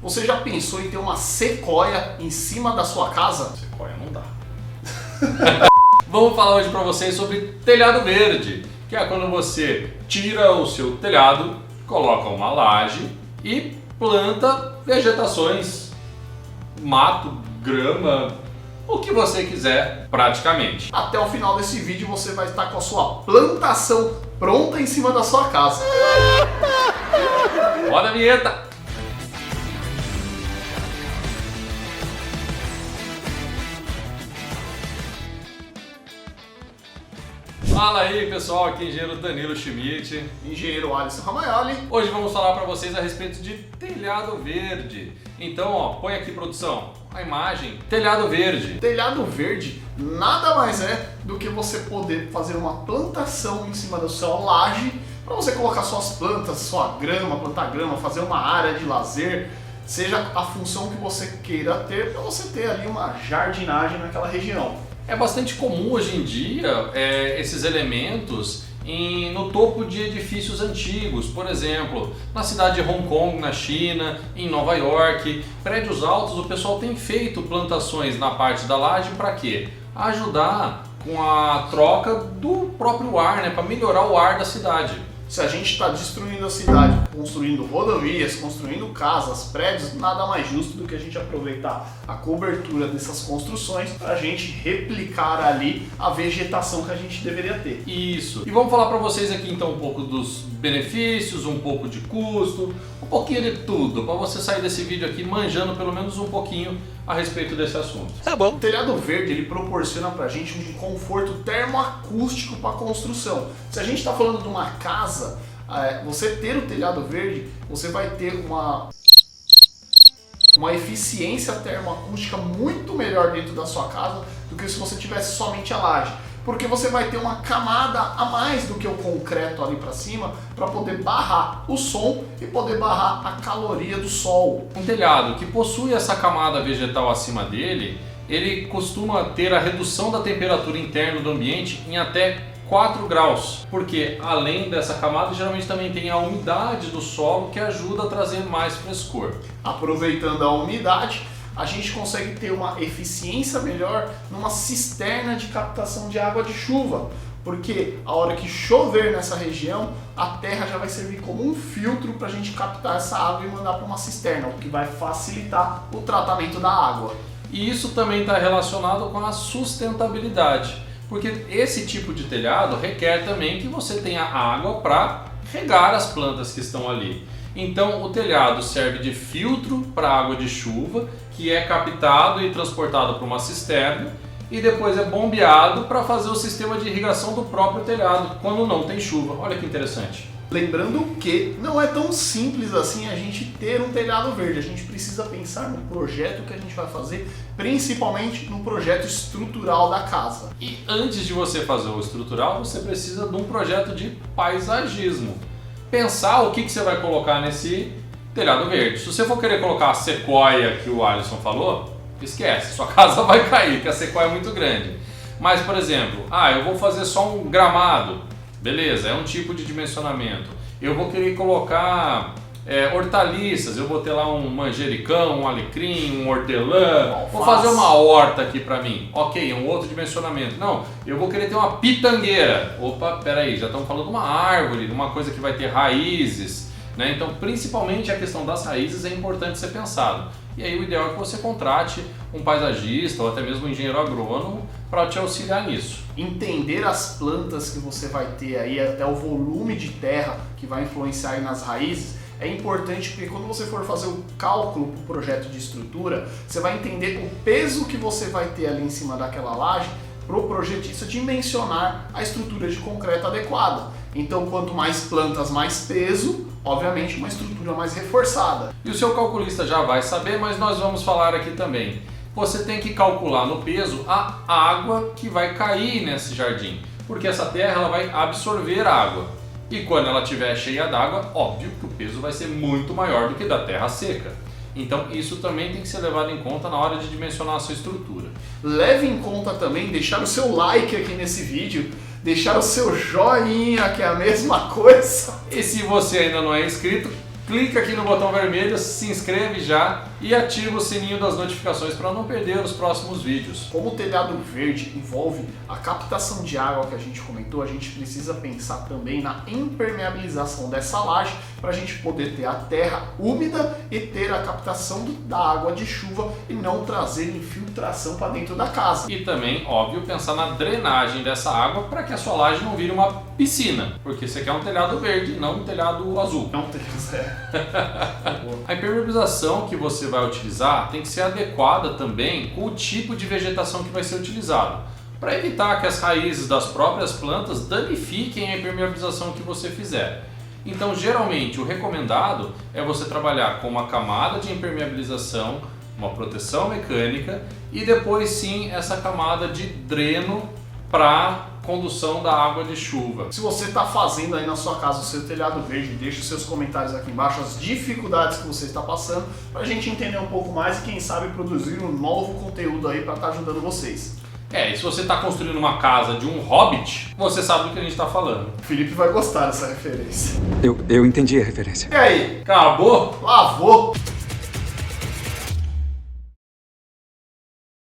Você já pensou em ter uma sequoia em cima da sua casa? Sequoia não dá. Vamos falar hoje para vocês sobre telhado verde, que é quando você tira o seu telhado, coloca uma laje e planta vegetações, mato, grama, o que você quiser praticamente. Até o final desse vídeo você vai estar com a sua plantação pronta em cima da sua casa. Roda a vinheta! Fala aí pessoal, aqui é o engenheiro Danilo Schmidt, Engenheiro Alisson Ramaioli. Hoje vamos falar para vocês a respeito de telhado verde. Então, ó, põe aqui produção, a imagem, telhado verde. Telhado verde nada mais é do que você poder fazer uma plantação em cima da sua laje para você colocar suas plantas, sua grama, plantar grama, fazer uma área de lazer, seja a função que você queira ter para você ter ali uma jardinagem naquela região. É bastante comum hoje em dia esses elementos no topo de edifícios antigos, por exemplo, na cidade de Hong Kong, na China, em Nova York, prédios altos, o pessoal tem feito plantações na parte da laje para quê? Ajudar com a troca do próprio ar, né? Para melhorar o ar da cidade. Se a gente está destruindo a cidade, construindo rodovias, construindo casas, prédios, nada mais justo do que a gente aproveitar a cobertura dessas construções para a gente replicar ali a vegetação que a gente deveria ter. Isso. E vamos falar para vocês aqui então um pouco dos benefícios, um pouco de custo, um pouquinho de tudo, para você sair desse vídeo aqui manjando pelo menos um pouquinho a respeito desse assunto. Tá bom. O telhado verde ele proporciona para a gente um conforto termoacústico para a construção. Se a gente está falando de uma casa, você ter o telhado verde, você vai ter uma eficiência termoacústica muito melhor dentro da sua casa do que se você tivesse somente a laje. Porque você vai ter uma camada a mais do que o concreto ali para cima para poder barrar o som e poder barrar a caloria do sol. Um telhado que possui essa camada vegetal acima dele, ele costuma ter a redução da temperatura interna do ambiente em até 4 graus, porque além dessa camada geralmente também tem a umidade do solo que ajuda a trazer mais frescor. Aproveitando a umidade, a gente consegue ter uma eficiência melhor numa cisterna de captação de água de chuva, porque a hora que chover nessa região, a terra já vai servir como um filtro para a gente captar essa água e mandar para uma cisterna, o que vai facilitar o tratamento da água. E isso também está relacionado com a sustentabilidade, porque esse tipo de telhado requer também que você tenha água para regar as plantas que estão ali. Então o telhado serve de filtro para água de chuva, que é captado e transportado para uma cisterna e depois é bombeado para fazer o sistema de irrigação do próprio telhado quando não tem chuva. Olha que interessante. Lembrando que não é tão simples assim a gente ter um telhado verde. A gente precisa pensar no projeto que a gente vai fazer, principalmente no projeto estrutural da casa. E antes de você fazer o estrutural, você precisa de um projeto de paisagismo. Pensar o que você vai colocar nesse telhado verde. Se você for querer colocar a sequoia que o Alisson falou, esquece, sua casa vai cair, porque a sequoia é muito grande. Mas, por exemplo, eu vou fazer só um gramado, beleza, é um tipo de dimensionamento. Eu vou querer colocar hortaliças, eu vou ter lá um manjericão, um alecrim, um hortelã, vou fazer uma horta aqui pra mim, ok, é um outro dimensionamento. Não, eu vou querer ter uma pitangueira, opa, peraí, já estamos falando de uma árvore, de uma coisa que vai ter raízes, né? Então principalmente a questão das raízes é importante ser pensado. E aí o ideal é que você contrate um paisagista ou até mesmo um engenheiro agrônomo para te auxiliar nisso. Entender as plantas que você vai ter aí, até o volume de terra que vai influenciar aí nas raízes, é importante porque quando você for fazer o cálculo para o projeto de estrutura, você vai entender o peso que você vai ter ali em cima daquela laje para o projetista dimensionar a estrutura de concreto adequada. Então, quanto mais plantas, mais peso, obviamente uma estrutura mais reforçada. E o seu calculista já vai saber, mas nós vamos falar aqui também. Você tem que calcular no peso a água que vai cair nesse jardim, porque essa terra ela vai absorver água. E quando ela estiver cheia d'água, óbvio que o peso vai ser muito maior do que da terra seca. Então isso também tem que ser levado em conta na hora de dimensionar a sua estrutura. Leve em conta também deixar o seu like aqui nesse vídeo, deixar o seu joinha, que é a mesma coisa. E se você ainda não é inscrito, clica aqui no botão vermelho, se inscreve já e ativa o sininho das notificações para não perder os próximos vídeos. Como o telhado verde envolve a captação de água que a gente comentou, a gente precisa pensar também na impermeabilização dessa laje para a gente poder ter a terra úmida e ter a captação da água de chuva e não trazer infiltração para dentro da casa. E também, óbvio, pensar na drenagem dessa água para que a sua laje não vire uma piscina, porque você quer um telhado verde, não um telhado azul. Não tem A impermeabilização que você vai utilizar tem que ser adequada também com o tipo de vegetação que vai ser utilizado, para evitar que as raízes das próprias plantas danifiquem a impermeabilização que você fizer. Então, geralmente, o recomendado é você trabalhar com uma camada de impermeabilização, uma proteção mecânica e depois sim essa camada de dreno para condução da água de chuva. Se você está fazendo aí na sua casa o seu telhado verde, deixe os seus comentários aqui embaixo, as dificuldades que você está passando, para a gente entender um pouco mais e quem sabe produzir um novo conteúdo aí para estar ajudando vocês. E se você está construindo uma casa de um hobbit, você sabe do que a gente está falando. O Felipe vai gostar dessa referência. Eu entendi a referência. E aí? Acabou? Lavou?